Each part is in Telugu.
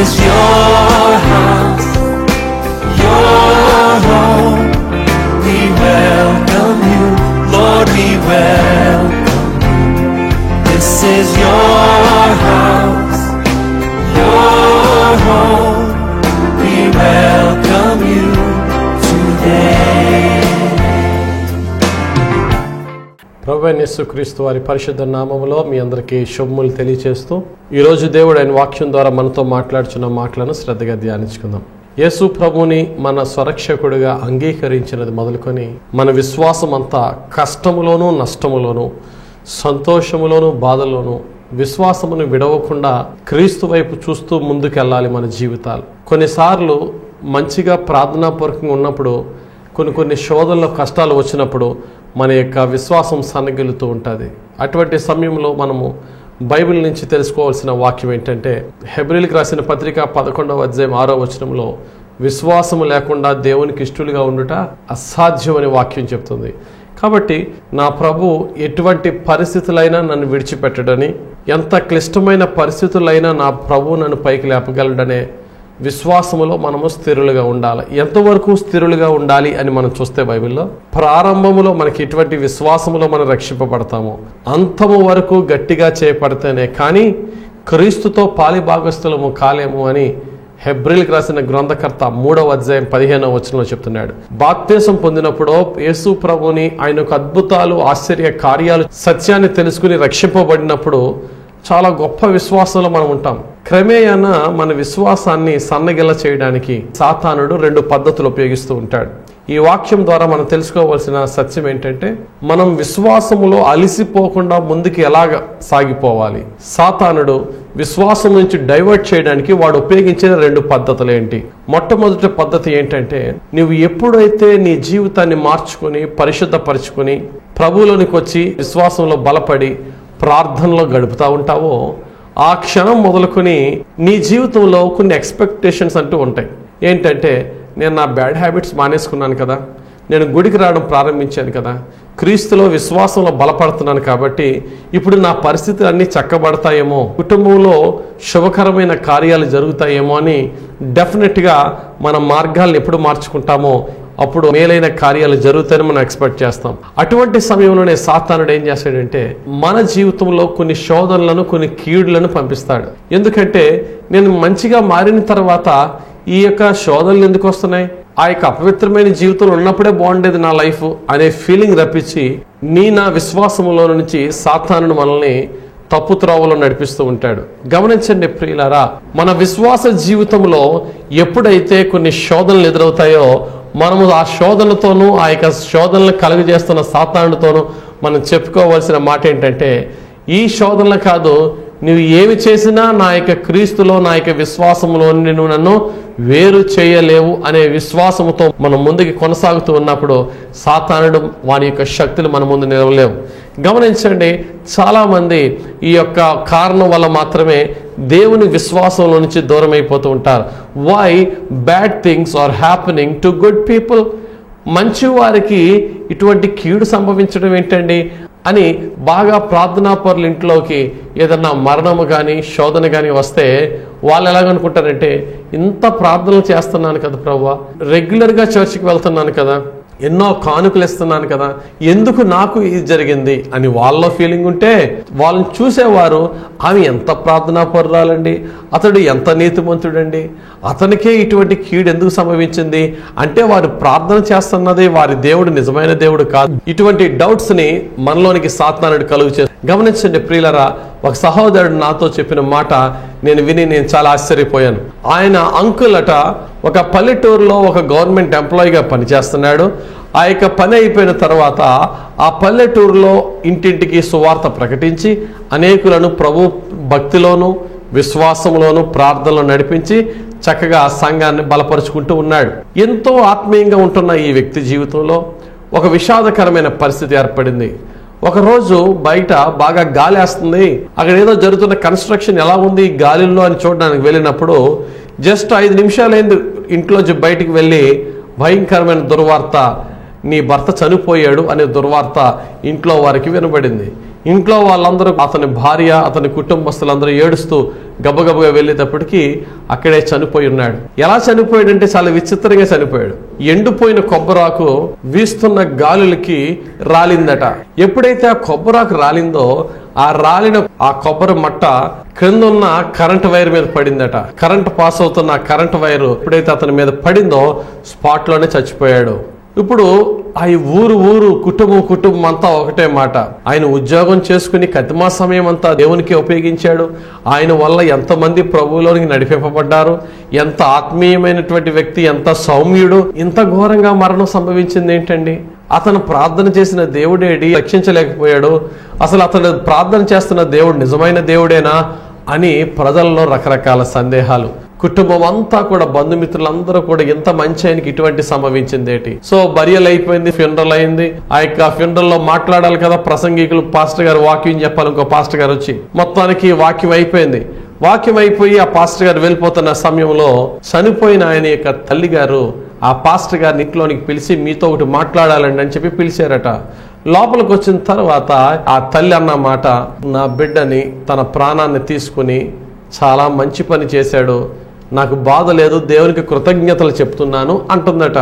is your house, your home. We welcome you, Lord, we welcome you. This is your house, your home. We welcome you today. ప్రభువైన యేసుక్రీస్తు వారి పరిశుద్ధ నామములో మీ అందరికీ శుభములు తెలియజేస్తూ ఈరోజు దేవుడు ఆయన వాక్యం ద్వారా మనతో మాట్లాడుచున్న మాటలను శ్రద్ధగా ధ్యానించుకుందాం. యేసు ప్రభుని మన స్వరక్షకుడిగా అంగీకరించినది మొదలుకొని మన విశ్వాసం అంతా కష్టములోనూ నష్టములోనూ సంతోషములోనూ బాధలోనూ విశ్వాసమును విడవకుండా క్రీస్తు వైపు చూస్తూ ముందుకెళ్ళాలి మన జీవితాలు. కొన్నిసార్లు మంచిగా ప్రార్థనాపూర్వకంగా ఉన్నప్పుడు కొన్ని శోధనలో కష్టాలు వచ్చినప్పుడు మన యొక్క విశ్వాసం సన్నగిలుతూ ఉంటుంది. అటువంటి సమయంలో మనము బైబిల్ నుంచి తెలుసుకోవాల్సిన వాక్యం ఏంటంటే హెబ్రీలకు రాసిన పత్రిక 11వ అధ్యాయం 6వ వచనంలో విశ్వాసము లేకుండా దేవునికి ఇష్టలుగా ఉండుట అసాధ్యం అనే వాక్యం చెప్తుంది. కాబట్టి నా ప్రభు ఎటువంటి పరిస్థితులైనా నన్ను విడిచిపెట్టడని, ఎంత క్లిష్టమైన పరిస్థితులైనా నా ప్రభు నన్ను పైకి లేపగలడనే విశ్వాసములో మనము స్థిరులుగా ఉండాలి. ఎంతవరకు స్థిరులుగా ఉండాలి అని మనం చూస్తే బైబిల్లో ప్రారంభములో మనకి ఎటువంటి విశ్వాసములో మనం రక్షింపబడతామో అంతము వరకు గట్టిగా చేపడితేనే కానీ క్రీస్తుతో పాలిభాగస్థులము కాలేము అని హెబ్రీలకు రాసిన గ్రంథకర్త 3వ అధ్యాయం 15వ వచనంలో చెప్తున్నాడు. బాప్తిసం పొందినప్పుడు యేసు ప్రభుని ఆయన యొక్క అద్భుతాలు, ఆశ్చర్య కార్యాలు, సత్యాన్ని తెలుసుకుని రక్షింపబడినప్పుడు చాలా గొప్ప విశ్వాసంలో మనం ఉంటాం. క్రమేయాన మన విశ్వాసాన్ని సన్నగిల్ల చేయడానికి సాతానుడు 2 పద్ధతులు ఉపయోగిస్తూ ఉంటాడు. ఈ వాక్యం ద్వారా మనం తెలుసుకోవాల్సిన సత్యం ఏంటంటే మనం విశ్వాసములో అలిసిపోకుండా ముందుకు ఎలాగ సాగిపోవాలి. సాతానుడు విశ్వాసం నుంచి డైవర్ట్ చేయడానికి వాడు ఉపయోగించిన 2 పద్ధతులు ఏంటి? మొట్టమొదటి పద్ధతి ఏంటంటే నువ్వు ఎప్పుడైతే నీ జీవితాన్ని మార్చుకొని పరిశుద్ధపరచుకొని ప్రభువులోనికి వచ్చి విశ్వాసంలో బలపడి ప్రార్థనలో గడుపుతూ ఉంటావో ఆ క్షణం మొదలుకొని నీ జీవితంలో కొన్ని ఎక్స్పెక్టేషన్స్ అంటూ ఉంటాయి. ఏంటంటే నేను నా బ్యాడ్ హ్యాబిట్స్ మానేసుకున్నాను కదా, నేను గుడికి రావడం ప్రారంభించాను కదా, క్రీస్తులో విశ్వాసంలో బలపడుతున్నాను కాబట్టి ఇప్పుడు నా పరిస్థితులు అన్నీ చక్కబడతాయేమో, కుటుంబంలో శుభకరమైన కార్యాలు జరుగుతాయేమో అని డెఫినెట్గా మన మార్గాలను ఎప్పుడు మార్చుకుంటామో అప్పుడు మేలైన కార్యాలు జరుగుతాయని మనం ఎక్స్పెక్ట్ చేస్తాం. అటువంటి సమయంలోనే సాతానుడు ఏం చేస్తాడంటే మన జీవితంలో కొన్ని శోధనలను, కొన్ని కీడులను పంపిస్తాడు. ఎందుకంటే నేను మంచిగా మారిన తర్వాత ఈ యొక్క శోధనలు ఎందుకు వస్తున్నాయి, ఆ యొక్క అపవిత్రమైన జీవితంలో ఉన్నప్పుడే బాగుండేది నా లైఫ్ అనే ఫీలింగ్ రప్పించి నా విశ్వాసంలో నుంచి సాతానుడు మనల్ని తప్పు త్రోవలో నడిపిస్తూ ఉంటాడు. గమనించండి ప్రియులారా, మన విశ్వాస జీవితంలో ఎప్పుడైతే కొన్ని శోధనలు ఎదురవుతాయో మనము ఆ శోధనతోనూ ఆ యొక్క శోధనలు కలుగజేస్తున్న సాతానుడితోనూ మనం చెప్పుకోవాల్సిన మాట ఏంటంటే ఈ శోధనలు కాదు, నువ్వు ఏమి చేసినా నా యొక్క క్రీస్తులో, నా యొక్క విశ్వాసంలో నువ్వు నన్ను వేరు చేయలేవు అనే విశ్వాసంతో మనం ముందుకు కొనసాగుతూ ఉన్నప్పుడు సాతానుడు వాని యొక్క శక్తులు మన ముందు నిలవలేవు. గమనించండి, చాలామంది ఈ యొక్క కారణం వల్ల మాత్రమే దేవుని విశ్వాసంలో నుంచి దూరం అయిపోతూ ఉంటారు. Why bad things are happening to good people? మంచి వారికి ఇటువంటి కీడు సంభవించడం ఏంటండి అని బాగా ప్రార్థనాపరుల ఇంట్లోకి ఏదన్నా మరణము కానీ శోధన కానీ వస్తే వాళ్ళు ఎలాగనుకుంటారంటే ఇంత ప్రార్థనలు చేస్తున్నాను కదా ప్రభువా, రెగ్యులర్గా చర్చికి వెళ్తున్నాను కదా, ఎన్నో కానుకలు ఇస్తున్నాను కదా, ఎందుకు నాకు ఇది జరిగింది అని వాళ్ళ ఫీలింగ్ ఉంటే వాళ్ళని చూసేవారు ఆమె ఎంత ప్రార్థనా పరురాలండి, అతడు ఎంత నీతిమంతుడండి, అతనికే ఇటువంటి కీడు ఎందుకు సంభవించింది అంటే వారు ప్రార్థన చేస్తున్నది వారి దేవుడు నిజమైన దేవుడు కాదు. ఇటువంటి డౌట్స్ ని మనలోనికి సాతానుడు కలుగు చేస్తాడు. గమనించండి ప్రియులరా, ఒక సహోదరుడు నాతో చెప్పిన మాట నేను చాలా ఆశ్చర్యపోయాను. ఆయన అంకుల్ అట ఒక పల్లెటూరులో ఒక గవర్నమెంట్ ఎంప్లాయీగా పనిచేస్తున్నాడు. ఆ యొక్క పని అయిపోయిన తర్వాత ఆ పల్లెటూరులో ఇంటింటికి సువార్త ప్రకటించి అనేకులను ప్రభు భక్తిలోను విశ్వాసంలోను ప్రార్థనలో నడిపించి చక్కగా సంఘాన్ని బలపరుచుకుంటూ ఉన్నాడు. ఎంతో ఆత్మీయంగా ఉంటున్న ఈ వ్యక్తి జీవితంలో ఒక విషాదకరమైన పరిస్థితి ఏర్పడింది. ఒకరోజు బయట బాగా గాలి వేస్తుంది, అక్కడ ఏదో జరుగుతున్న కన్స్ట్రక్షన్ ఎలా ఉంది గాలిలో అని చూడడానికి వెళ్ళినప్పుడు జస్ట్ 5 నిమిషాలైంది ఇంట్లోంచి బయటికి వెళ్ళి భయంకరమైన దుర్వార్త, నీ భర్త చనిపోయాడు అనే దుర్వార్త ఇంట్లో వారికి వినబడింది. ఇంట్లో వాళ్ళందరూ, అతని భార్య అతని కుటుంబస్తులందరూ ఏడుస్తూ గబగబగా వెళ్ళేటప్పటికి అక్కడే చనిపోయి ఉన్నాడు. ఎలా చనిపోయాడంటే చాలా విచిత్రంగా చనిపోయాడు. ఎండిపోయిన కొబ్బరాకు వీస్తున్న గాలులకి రాలిందట. ఎప్పుడైతే ఆ కొబ్బరాకు రాలిందో ఆ రాలిన ఆ కొబ్బరి మట్ట క్రింద ఉన్న కరెంట్ వైర్ మీద పడిందట. కరెంట్ పాస్ అవుతున్న ఆ కరెంట్ వైర్ ఎప్పుడైతే అతని మీద పడిందో స్పాట్ లోనే చచ్చిపోయాడు. ఇప్పుడు ఆ ఊరు కుటుంబం అంతా ఒకటే మాట. ఆయన ఉద్యోగం చేసుకుని కతిమా సమయం అంతా దేవునికి ఉపయోగించాడు. ఆయన వల్ల ఎంతమంది ప్రభువులోనికి నడిపింపబడ్డారు. ఎంత ఆత్మీయమైనటువంటి వ్యక్తి, ఎంత సౌమ్యుడు. ఇంత ఘోరంగా మరణం సంభవించింది ఏంటండి? అతను ప్రార్థన చేసిన దేవుడేడి రక్షించలేకపోయాడు? అసలు అతను ప్రార్థన చేస్తున్న దేవుడు నిజమైన దేవుడేనా అని ప్రజల్లో రకరకాల సందేహాలు. కుటుంబం అంతా కూడా, బంధుమిత్రులందరూ కూడా ఎంత మంచి ఆయనకి ఇటువంటి సంభవించింది ఏంటి? సో బరియల్ అయిపోయింది, ఫ్యూనరల్ అయింది. ఆ యొక్క ఫ్యూనరల్ లో మాట్లాడాలి కదా ప్రసంగికులు, పాస్టర్ గారు వాక్యం చెప్పాలి. ఇంకో పాస్టర్ గారు వచ్చి మొత్తానికి వాక్యం అయిపోయింది. వాక్యం అయిపోయి ఆ పాస్టర్ గారు వెళ్ళిపోతున్న సమయంలో చనిపోయిన ఆయన యొక్క తల్లి గారు ఆ పాస్టర్ గారిని ఇంట్లోనికి పిలిచి మీతో ఒకటి మాట్లాడాలండి అని చెప్పి పిలిచారట. లోపలికి వచ్చిన తర్వాత ఆ తల్లి అన్న మాట, నా బిడ్డని తన ప్రాణాన్ని తీసుకుని చాలా మంచి పని చేశాడు, నాకు బాధ లేదు, దేవునికి కృతజ్ఞతలు చెప్తున్నాను అంటుందట.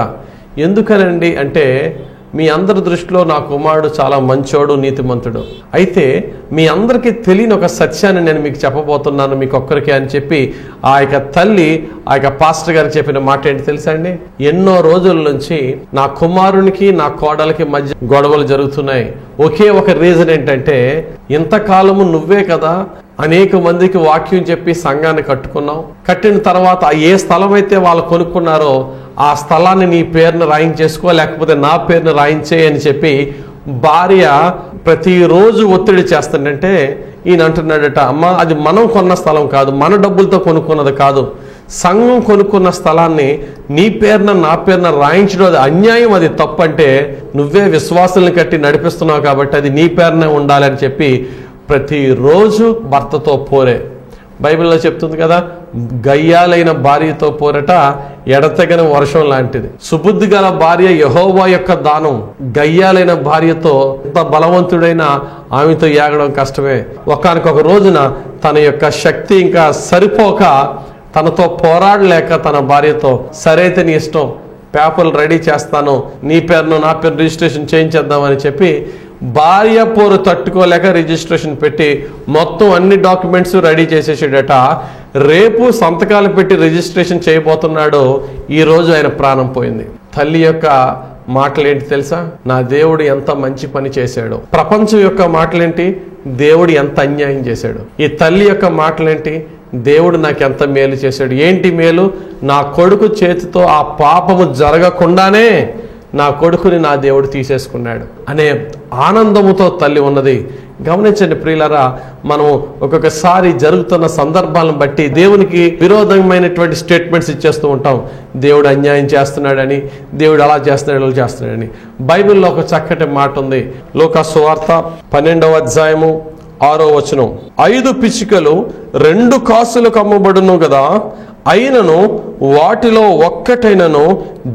ఎందుకనండి అంటే, మీ అందరి దృష్టిలో నా కుమారుడు చాలా మంచోడు, నీతిమంతుడు. అయితే మీ అందరికీ తెలియని ఒక సత్యాన్ని నేను మీకు చెప్పబోతున్నాను, మీకు ఒక్కరికే అని చెప్పి ఆ యొక్క తల్లి ఆ యొక్క పాస్టర్ గారికి చెప్పిన మాట ఏంటి తెలుసా అండి? ఎన్నో రోజుల నుంచి నా కుమారునికి నా కోడలికి మధ్య గొడవలు జరుగుతున్నాయి. ఒకే ఒక రీజన్ ఏంటంటే, ఇంతకాలము నువ్వే కదా అనేక మందికి వాక్యం చెప్పి సంఘాన్ని కట్టుకున్నావు. కట్టిన తర్వాత ఏ స్థలం అయితే వాళ్ళు కొనుక్కున్నారో ఆ స్థలాన్ని నీ పేరును రాయించేసుకో, లేకపోతే నా పేరును రాయించే అని చెప్పి భార్య ప్రతిరోజు ఒత్తిడి చేస్తుందంటే ఈయన అంటున్నాడట, అమ్మ అది మనం కొన్న స్థలం కాదు, మన డబ్బులతో కొనుక్కున్నది కాదు, సంఘం కొనుక్కున్న స్థలాన్ని నీ పేరున నా పేరున రాయించడం అది అన్యాయం, అది తప్పు. అంటే నువ్వే విశ్వాసాలను కట్టి నడిపిస్తున్నావు కాబట్టి అది నీ పేరునే ఉండాలని చెప్పి ప్రతిరోజు భర్తతో పోరే. బైబిల్లో చెప్తుంది కదా, గయ్యాలైన భార్యతో పోరట ఎడతెగని వర్షం లాంటిది. సుబుద్ధి గల భార్య యెహోవా యొక్క దానం. గయ్యాలైన భార్యతో ఎంత బలవంతుడైనా ఆమెతో ఏగడం కష్టమే. ఒకానొక రోజున తన యొక్క శక్తి ఇంకా సరిపోక తనతో పోరాడలేక తన భార్యతో, సరైతే నీ ఇష్టం, పేపర్లు రెడీ చేస్తాను, నీ పేరును నా పేరు రిజిస్ట్రేషన్ చేయించేద్దామని చెప్పి భార్య పోరు తట్టుకోలేక రిజిస్ట్రేషన్ పెట్టి మొత్తం అన్ని డాక్యుమెంట్స్ రెడీ చేసేసాడట. రేపు సంతకాలు పెట్టి రిజిస్ట్రేషన్ చేయబోతున్నాడు. ఈ రోజు ఆయన ప్రాణం పోయింది. తల్లి యొక్క మాటలేంటి తెలుసా? నా దేవుడు ఎంత మంచి పని చేశాడు. ప్రపంచం యొక్క మాటలేంటి? దేవుడు ఎంత అన్యాయం చేశాడు. ఈ తల్లి యొక్క మాటలేంటి? దేవుడు నాకు ఎంత మేలు చేశాడు. ఏంటి మేలు? నా కొడుకు చేతితో ఆ పాపము జరగకుండానే నా కొడుకుని నా దేవుడు తీసేసుకున్నాడు అనే ఆనందముతో తల్లి ఉన్నది. గమనించండి ప్రియులారా, మనం ఒక్కొక్కసారి జరుగుతున్న సందర్భాలను బట్టి దేవునికి విరోధమైనటువంటి స్టేట్మెంట్స్ ఇచ్చేస్తూ ఉంటాం. దేవుడు అన్యాయం చేస్తున్నాడని, దేవుడు అలా చేస్తున్నాడు, ఇలా చేస్తున్నాడని. బైబిల్లో ఒక చక్కటి మాట ఉంది. లూకా సువార్త 12వ అధ్యాయము 6వ వచనం, 5 పిచ్చుకలు 2 కాసులకు అమ్మబడును కదా, అయినను వాటిలో ఒక్కటైనను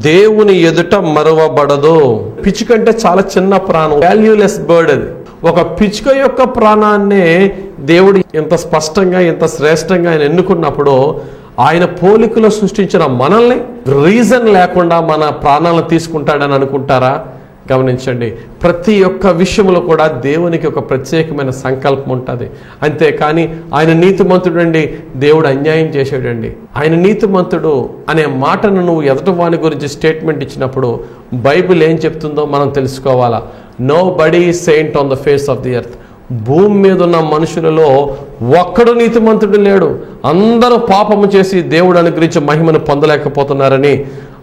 దేవుని ఎదుట మరువబడదు. పిచ్చుక అంటే చాలా చిన్న ప్రాణం, వాల్యూలెస్ బర్డ్. అది ఒక పిచ్చుక యొక్క ప్రాణాన్నే దేవుడు ఇంత స్పష్టంగా, ఇంత శ్రేష్టంగా ఆయన ఎన్నుకున్నప్పుడు, ఆయన పోలికలో సృష్టించిన మనల్ని రీజన్ లేకుండా మన ప్రాణాలను తీసుకుంటాడని అనుకుంటారా? గమనించండి, ప్రతి ఒక్క విషయంలో కూడా దేవునికి ఒక ప్రత్యేకమైన సంకల్పం ఉంటుంది. అంతేకాని ఆయన నీతిమంతుడు అండి, దేవుడు అన్యాయం చేశాడండి, ఆయన నీతిమంతుడు అనే మాటను నువ్వు ఎదుటి వాని గురించి స్టేట్మెంట్ ఇచ్చినప్పుడు బైబిల్ ఏం చెప్తుందో మనం తెలుసుకోవాలా. Nobody saint on the face of the earth. భూమి మీద ఉన్న మనుషులలో ఒక్కడు నీతిమంతుడు లేడు. అందరూ పాపము చేసి దేవుడు అనుగ్రహించి మహిమను పొందలేకపోతున్నారని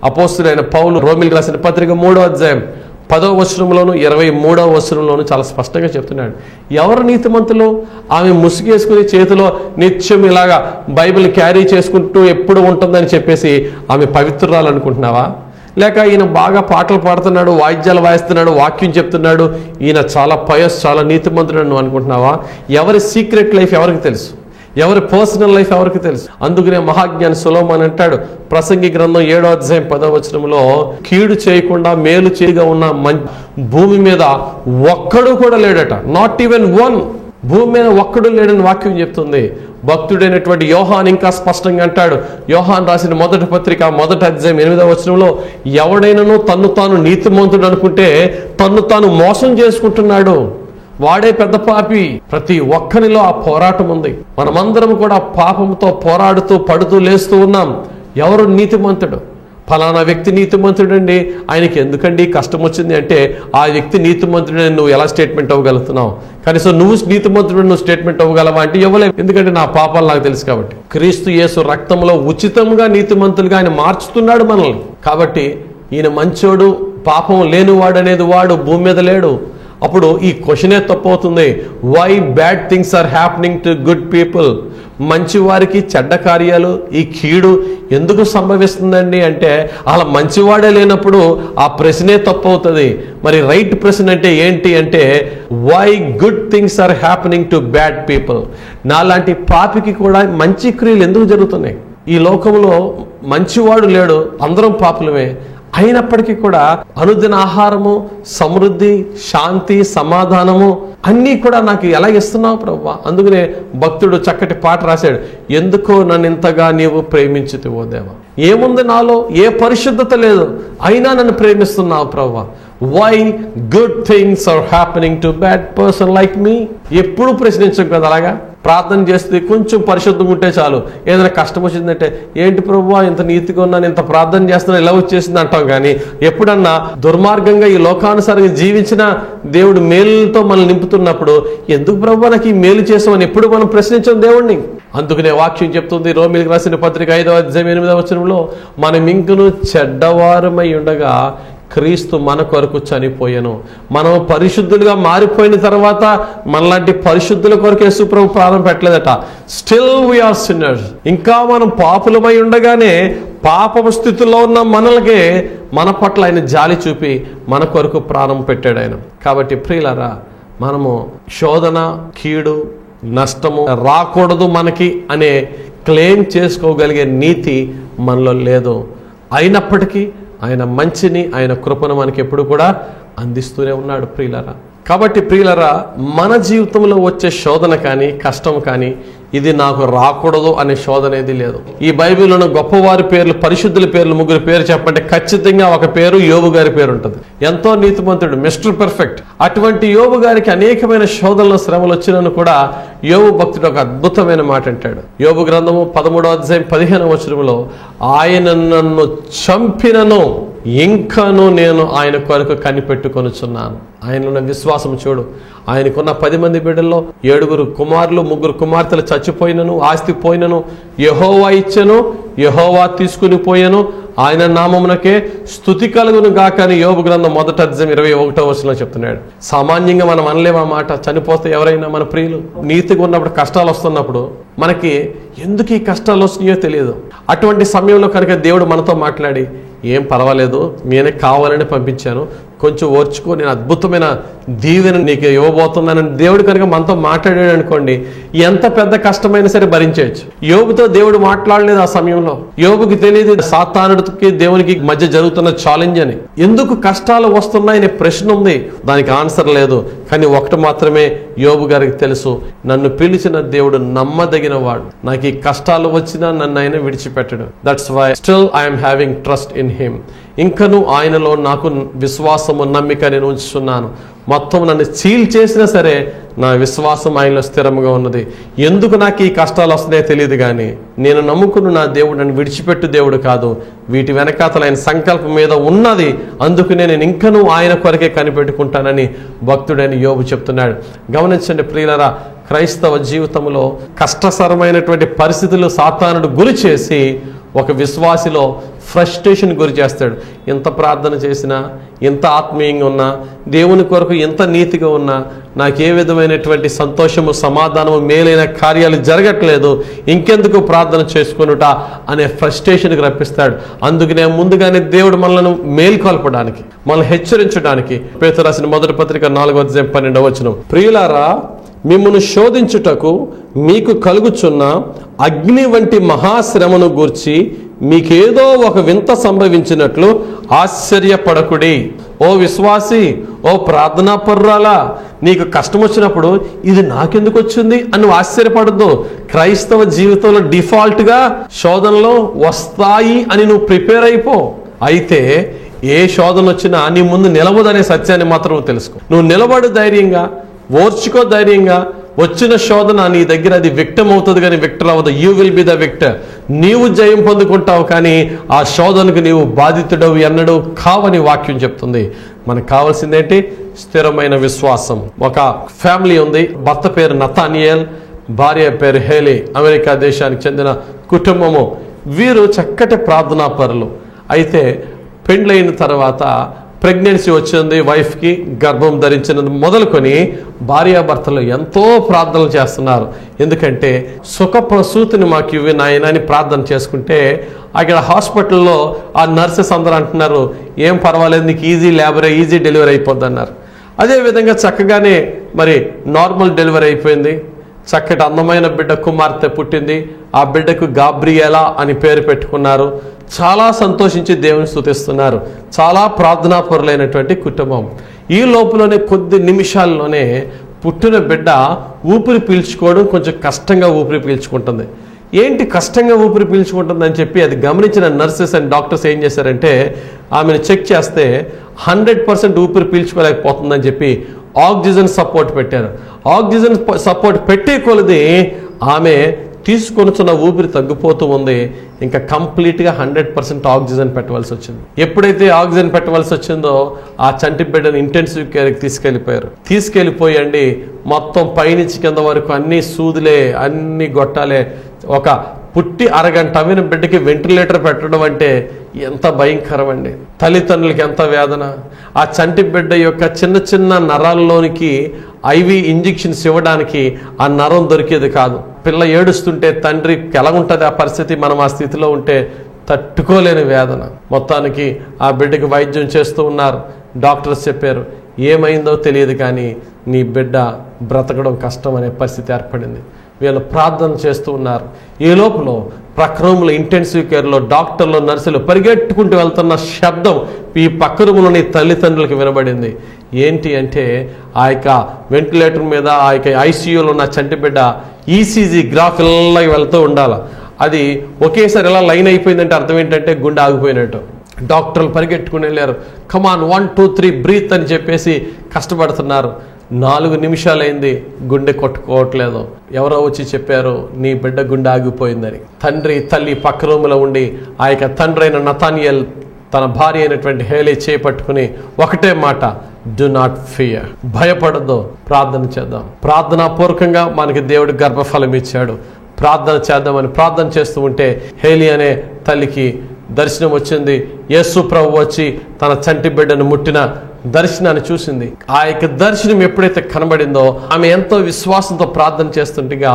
అపోస్తులైన పౌలు రోమిలికి రాసిన పత్రిక 3వ అధ్యాయం 10వ వచనంలోను 23వ వచనంలోను చాలా స్పష్టంగా చెప్తున్నాడు. ఎవరు నీతిమంతులు? ఆమె ముసుగేసుకుని చేతిలో నిత్యం ఇలాగా బైబిల్ క్యారీ చేసుకుంటూ ఎప్పుడు ఉంటుందని చెప్పేసి ఆమె పవిత్రురాలు అనుకుంటున్నావా? లేక ఈయన బాగా పాటలు పాడుతున్నాడు, వాయిద్యాలు వాయిస్తున్నాడు, వాక్యం చెప్తున్నాడు, ఈయన చాలా పయస్, చాలా నీతిమంతుడు నువ్వు అనుకుంటున్నావా? ఎవరి సీక్రెట్ లైఫ్ ఎవరికి తెలుసు? ఎవరి పర్సనల్ లైఫ్ ఎవరికి తెలుసు? అందుకనే మహాజ్ఞాని సొలొమోను అంటాడు ప్రసంగి గ్రంథం 7వ అధ్యాయం 10వ వచనంలో, కీడు చేయకుండా మేలు చేయగా ఉన్న భూమి మీద ఒక్కడు కూడా లేడట. Not even one. భూమి మీద ఒక్కడు లేడని వాక్యం చెప్తుంది. భక్తుడైనటువంటి యోహాన్ ఇంకా స్పష్టంగా అంటాడు. యోహాన్ రాసిన మొదటి పత్రిక 1వ అధ్యాయం 8వ వచనంలో, ఎవడైనాను తన్ను తాను నీతిమంతుడు అనుకుంటే తన్ను తాను మోసం చేసుకుంటున్నాడు, వాడే పెద్ద పాపి. ప్రతి ఒక్కరిలో ఆ పోరాటం ఉంది. మనమందరం కూడా పాపంతో పోరాడుతూ పడుతూ లేస్తూ ఉన్నాం. ఎవరు నీతిమంతుడు? ఫలానా వ్యక్తి నీతిమంతుడండి, ఆయనకి ఎందుకండి కష్టం వచ్చింది అంటే ఆ వ్యక్తి నీతిమంతుడని నువ్వు ఎలా స్టేట్మెంట్ అవ్వగలుగుతున్నావు? కనీసం నువ్వు నీతిమంతుడు నువ్వు స్టేట్మెంట్ అవ్వగలవా అంటే ఇవ్వలేవు. ఎందుకంటే నా పాపాలు నాకు తెలుసు కాబట్టి. క్రీస్తు యేసు రక్తంలో ఉచితంగా నీతిమంతులుగా ఆయన మార్చుతున్నాడు మనల్ని. కాబట్టి ఈయన మంచోడు, పాపం లేనివాడు అనేది వాడు భూమి మీద లేడు. అప్పుడు ఈ క్వశ్చనే తప్పవుతుంది. Why bad things are happening to good people? మంచి వారికి చెడ్డ కార్యాలు, ఈ కీడు ఎందుకు సంభవిస్తుందండి అంటే అలా మంచివాడే లేనప్పుడు ఆ ప్రశ్నే తప్పవుతుంది. మరి రైట్ ప్రశ్న అంటే ఏంటి అంటే why good things are happening to bad people? నాలాంటి పాపికి కూడా మంచి క్రియలు ఎందుకు జరుగుతున్నాయి? ఈ లోకంలో మంచివాడు లేడు, అందరం పాపులమే. అయినప్పటికీ కూడా అనుదిన ఆహారము, సమృద్ధి, శాంతి, సమాధానము అన్నీ కూడా నాకు ఎలా ఇస్తున్నావు ప్రభువా? అందుకనే భక్తుడు చక్కటి పాట రాశాడు. ఎందుకో నన్ను ఇంతగా నీవు ప్రేమించితివో దేవా. ఏముంది నాలో? ఏ పరిశుద్ధత లేదు, అయినా నన్ను ప్రేమిస్తున్నావు ప్రభువా. Why good things are happening to bad person like me? ఎప్పుడు ప్రశ్నించం కదా. అలాగా ప్రార్థన చేస్తే కొంచెం పరిశుద్ధంగా ఉంటే చాలు. ఏదైనా కష్టం వచ్చిందంటే ఏంటి ప్రభువా ఇంత నీతిగా ఉన్నాను, ఇంత ప్రార్థన చేస్తున్నా, ఇలా వచ్చేసింది అంటాం. కానీ ఎప్పుడన్నా దుర్మార్గంగా ఈ లోకానుసారంగా జీవించిన దేవుడు మేలుతో మనల్ని నింపుతున్నప్పుడు ఎందుకు ప్రభువా నాకు ఈ మేలు చేసామని ఎప్పుడు మనం ప్రశ్నించాం దేవుడిని. అందుకనే వాక్యం చెప్తుంది రోమీయులకు రాసిన పత్రిక 5వ అధ్యాయం 8వ వచనంలో, మనం ఇంకను చెడ్డవారమై ఉండగా క్రీస్తు మన కొరకు చనిపోయాను. మనం పరిశుద్ధులుగా మారిపోయిన తర్వాత మనలాంటి పరిశుద్ధుల కొరకు యేసు ప్రభు ప్రాణం పెట్టలేదట. Still we are sinners. ఇంకా మనం పాపులమై ఉండగానే పాపపు స్థితిలో ఉన్న మనలకే మన పట్ల ఆయన జాలి చూపి మన కొరకు ప్రాణం పెట్టాడు ఆయన. కాబట్టి ప్రియులారా, మనము శోధన, కీడు, నష్టము రాకూడదు మనకి అనే క్లెయిమ్ చేసుకోగలిగే నీతి మనలో లేదు. అయినప్పటికీ ఆయన మంచిని, ఆయన కృపను మనకి ఎప్పుడు కూడా అందిస్తూనే ఉన్నాడు ప్రియులరా. కాబట్టి ప్రియులరా, మన జీవితంలో వచ్చే శోధన కానీ కష్టం కానీ ఇది నాకు రాకూడదు అనే శోధన ఏది లేదు. ఈ బైబిల్లోని గొప్పవారి పేర్లు, పరిశుద్ధుల పేర్లు 3 పేరు చెప్పంటే ఖచ్చితంగా ఒక పేరు యోబు గారి పేరు ఉంటుంది. ఎంతో నీతిమంతుడు, మిస్టర్ పర్ఫెక్ట్. అటువంటి యోబు గారికి అనేకమైన శోధనలు, శ్రమలు వచ్చినను కూడా యోబు భక్తుడు ఒక అద్భుతమైన మాట అంటాడు. యోబు గ్రంథము 13వ అధ్యాయం 15వ వచనంలో, ఆయన నన్ను చంపినను ఇంకను నేను ఆయన కొరకు కనిపెట్టుకొనుచున్నాను. ఆయనలో విశ్వాసం చూడు. ఆయనకున్న 10 మంది బిడ్డల్లో 7 కుమారులు 3 కుమార్తెలు చచ్చిపోయినను, ఆస్తి పోయినను యెహోవా ఇచ్చెను, యెహోవా తీసుకుని పోయాను, ఆయన నామమునకే స్తుతి కలుగును గాక అని యోబు గ్రంథం 1వ అధ్యాయం 21వ వచనంలో చెప్తున్నాడు. సామాన్యంగా మనం అనలేమా మాట? చనిపోతే ఎవరైనా మన ప్రియులు నీతిగా ఉన్నప్పుడు, కష్టాలు వస్తున్నప్పుడు మనకి ఎందుకు ఈ కష్టాలు వస్తున్నాయో తెలియదు. అటువంటి సమయంలో కనుక దేవుడు మనతో మాట్లాడి, ఏం పర్వాలేదు, నేనే కావాలని పంపించాను, కొంచెం ఓర్చుకో, నేను అద్భుతమైన దీవెన నీకు ఇవ్వబోతున్నానని దేవుడు కనుక మనతో మాట్లాడాడు అనుకోండి, ఎంత పెద్ద కష్టమైనా సరే భరించవచ్చు. యోబుతో దేవుడు మాట్లాడలేదు ఆ సమయంలో. యోబుకి తెలియదు సాతానుడికి దేవునికి మధ్య జరుగుతున్న ఛాలెంజ్ అని. ఎందుకు కష్టాలు వస్తున్నాయనే ప్రశ్న ఉంది, దానికి ఆన్సర్ లేదు. కానీ ఒకటి మాత్రమే యోబు గారికి తెలుసు, నన్ను పిలిచిన దేవుడు నమ్మదగిన వాడు. నాకు ఈ కష్టాలు వచ్చినా నన్ను ఆయన విడిచిపెట్టడు. That's why still I'm having trust in him. ఇంకను ఆయనలో నాకు విశ్వాసము, నమ్మిక నేను ఉంచుతున్నాను. మొత్తం నన్ను చీల్ చేసినా సరే నా విశ్వాసం ఆయనలో స్థిరంగా ఉన్నది. ఎందుకు నాకు ఈ కష్టాలు వస్తున్నాయో తెలియదు, కానీ నేను నమ్ముకున్న నా దేవుడు నన్ను విడిచిపెట్టు దేవుడు కాదు. వీటి వెనకాతల ఆయన సంకల్పం మీద ఉన్నది. అందుకనే నేను ఇంకనూ ఆయన కొరకే కనిపెట్టుకుంటానని భక్తుడని యోబు చెప్తున్నాడు. గమనించండి ప్రియులరా, క్రైస్తవ జీవితంలో కష్టతరమైనటువంటి పరిస్థితులు సాతానుడు గురి చేసి ఒక విశ్వాసిలో ఫ్రస్ట్రేషన్ గురి చేస్తాడు. ఎంత ప్రార్థన చేసినా, ఎంత ఆత్మీయంగా ఉన్నా, దేవుని కొరకు ఎంత నీతిగా ఉన్నా, నాకే విధమైనటువంటి సంతోషము, సమాధానము, మేలైన కార్యాలు జరగట్లేదు, ఇంకెందుకు ప్రార్థన చేసుకునుట అనే ఫ్రస్ట్రేషన్కి రప్పిస్తాడు. అందుకనే ముందుగానే దేవుడు మనల్ని మేల్కొల్పడానికి, మనల్ని హెచ్చరించడానికి పేతురు రాసిన మొదటి పత్రిక 4వ అధ్యాయం 12వ వచనం, ప్రియులారా, మిమ్మును శోధించుటకు మీకు కలుగుచున్న అగ్ని వంటి మహాశ్రమను గూర్చి మీకేదో ఒక వింత సంభవించినట్లు ఆశ్చర్యపడకుడి. ఓ విశ్వాసి, ఓ ప్రార్థనా పర్రాలా, నీకు కష్టం వచ్చినప్పుడు ఇది నాకెందుకు వచ్చింది అని నువ్వు ఆశ్చర్యపడద్దు. క్రైస్తవ జీవితంలో డిఫాల్ట్గా శోధనలు వస్తాయి అని నువ్వు ప్రిపేర్ అయిపో. అయితే ఏ శోధన వచ్చినా నీ ముందు నిలవదనే సత్యాన్ని మాత్రం తెలుసుకో. నువ్వు నిలబడు ధైర్యంగా, ఓర్చుకో ధైర్యంగా. వచ్చిన శోధన నీ దగ్గర అది విక్టమ్ అవుతుంది కానీ విక్టర్ అవ్వదు. You will be the victor. నీవు జయం పొందుకుంటావు కానీ ఆ శోధనకు నీవు బాధితుడవు ఎన్నడూ కావని వాక్యం చెప్తుంది. మనకు కావాల్సిందేంటి? స్థిరమైన విశ్వాసం. ఒక ఫ్యామిలీ ఉంది. భర్త పేరు నతానియేల్, భార్య పేరు హేలీ. అమెరికా దేశానికి చెందిన కుటుంబము. వీరు చక్కటి ప్రార్థనా పరులు. అయితే పెండ్లైన తర్వాత ప్రెగ్నెన్సీ వచ్చింది వైఫ్కి, గర్భం ధరించినది మొదలుకొని భార్యాభర్తలు ఎంతో ప్రార్థనలు చేస్తున్నారు. ఎందుకంటే సుఖ ప్రసూతిని మాకు ఇవి నాయన అని ప్రార్థన చేసుకుంటే అక్కడ హాస్పిటల్లో ఆ నర్సెస్ అందరూ అంటున్నారు, ఏం పర్వాలేదు, నీకు ఈజీ ఈజీ డెలివరీ అయిపోద్ది అన్నారు. అదేవిధంగా చక్కగానే మరి నార్మల్ డెలివరీ అయిపోయింది. చక్కటి అందమైన బిడ్డ కుమార్తె పుట్టింది. ఆ బిడ్డకు గాబ్రియేలా అని పేరు పెట్టుకున్నారు. చాలా సంతోషించి దేవుని స్తుతిస్తున్నారు. చాలా ప్రార్థనాపరులైనటువంటి కుటుంబం. ఈ లోపలనే కొద్ది నిమిషాల్లోనే పుట్టిన బిడ్డ ఊపిరి పీల్చుకోవడం కొంచెం కష్టంగా ఊపిరి పీల్చుకుంటుంది. ఏంటి కష్టంగా ఊపిరి పీల్చుకుంటుందని చెప్పి అది గమనించిన నర్సెస్ అండ్ డాక్టర్స్ ఏం చేశారంటే ఆమెను చెక్ చేస్తే 100% ఊపిరి పీల్చుకోలేకపోతుందని చెప్పి ఆక్సిజన్ సపోర్ట్ పెట్టారు. ఆక్సిజన్ సపోర్ట్ పెట్టే కొలది ఆమె తీసుకొనుచున్న ఊపిరి తగ్గిపోతూ ఉంది. ఇంకా కంప్లీట్గా 100% ఆక్సిజన్ పెట్టవలసి వచ్చింది. ఎప్పుడైతే ఆక్సిజన్ పెట్టవలసి వచ్చిందో ఆ చంటి బిడ్డను ఇంటెన్సివ్ కేర్కి తీసుకెళ్ళిపోయండి. మొత్తం పైనుంచి కింద వరకు అన్ని సూదులే, అన్ని గొట్టాలే. ఒక పుట్టి అరగంట అవిన బిడ్డకి వెంటిలేటర్ పెట్టడం అంటే ఎంత భయంకరం అండి. తల్లిదండ్రులకి ఎంత వేదన. ఆ చంటి బిడ్డ యొక్క చిన్న చిన్న నరాల్లోనికి ఐవి ఇంజెక్షన్స్ ఇవ్వడానికి ఆ నరం దొరికేది కాదు. పిల్ల ఏడుస్తుంటే తండ్రి ఎలాగుంటుంది ఆ పరిస్థితి? మనం ఆ స్థితిలో ఉంటే తట్టుకోలేని వేదన. మొత్తానికి ఆ బిడ్డకి వైద్యం చేస్తూ ఉన్నారు. డాక్టర్స్ చెప్పారు, ఏమైందో తెలియదు కానీ నీ బిడ్డ బ్రతకడం కష్టం అనే పరిస్థితి ఏర్పడింది. వీళ్ళు ప్రార్థన చేస్తూ ఉన్నారు. ఈ లోపల ప్రక్రమంలో ఇంటెన్సివ్ కేర్లో డాక్టర్లు, నర్సులు పరిగెట్టుకుంటూ వెళ్తున్న శబ్దం ఈ పక్క రూములోని తల్లిదండ్రులకు వినబడింది. ఏంటి అంటే ఆ యొక్క వెంటిలేటర్ మీద ఆ యొక్క ఐసీయూలో ఉన్న చంటి బిడ్డ ఈసీజీ గ్రాఫ్ ఇలాగ వెళ్తూ ఉండాలి. అది ఒకేసారి ఇలా లైన్ అయిపోయిందంటే అర్థం ఏంటంటే గుండె ఆగిపోయినట్టు. డాక్టర్లు పరిగెట్టుకుని వెళ్ళారు. కమాన్ 1 2 3 బ్రీత్ అని చెప్పేసి కష్టపడుతున్నారు. 4 నిమిషాలైంది, గుండె కొట్టుకోవట్లేదు. ఎవరో వచ్చి చెప్పారు, నీ బిడ్డ గుండె ఆగిపోయిందని. తండ్రి తల్లి పక్క రూములో ఉండి ఆ యొక్క తండ్రి అయిన నతానియేల్ తన భార్య అయినటువంటి హేలీ చేపట్టుకుని ఒకటే మాట, డు నాట్ ఫియర్, భయపడద్దు, ప్రార్థన చేద్దాం. ప్రార్థనాపూర్వకంగా మనకి దేవుడు గర్భఫలం ఇచ్చాడు. ప్రార్థన చేద్దామని ప్రార్థన చేస్తూ ఉంటే హేలీ అనే తల్లికి దర్శనం వచ్చింది. యేసు ప్రభు వచ్చి తన చంటి బిడ్డను ముట్టిన దర్శనాన్ని చూసింది. ఆ యొక్క దర్శనం ఎప్పుడైతే కనబడిందో ఆమె ఎంతో విశ్వాసంతో ప్రార్థన చేస్తుండగా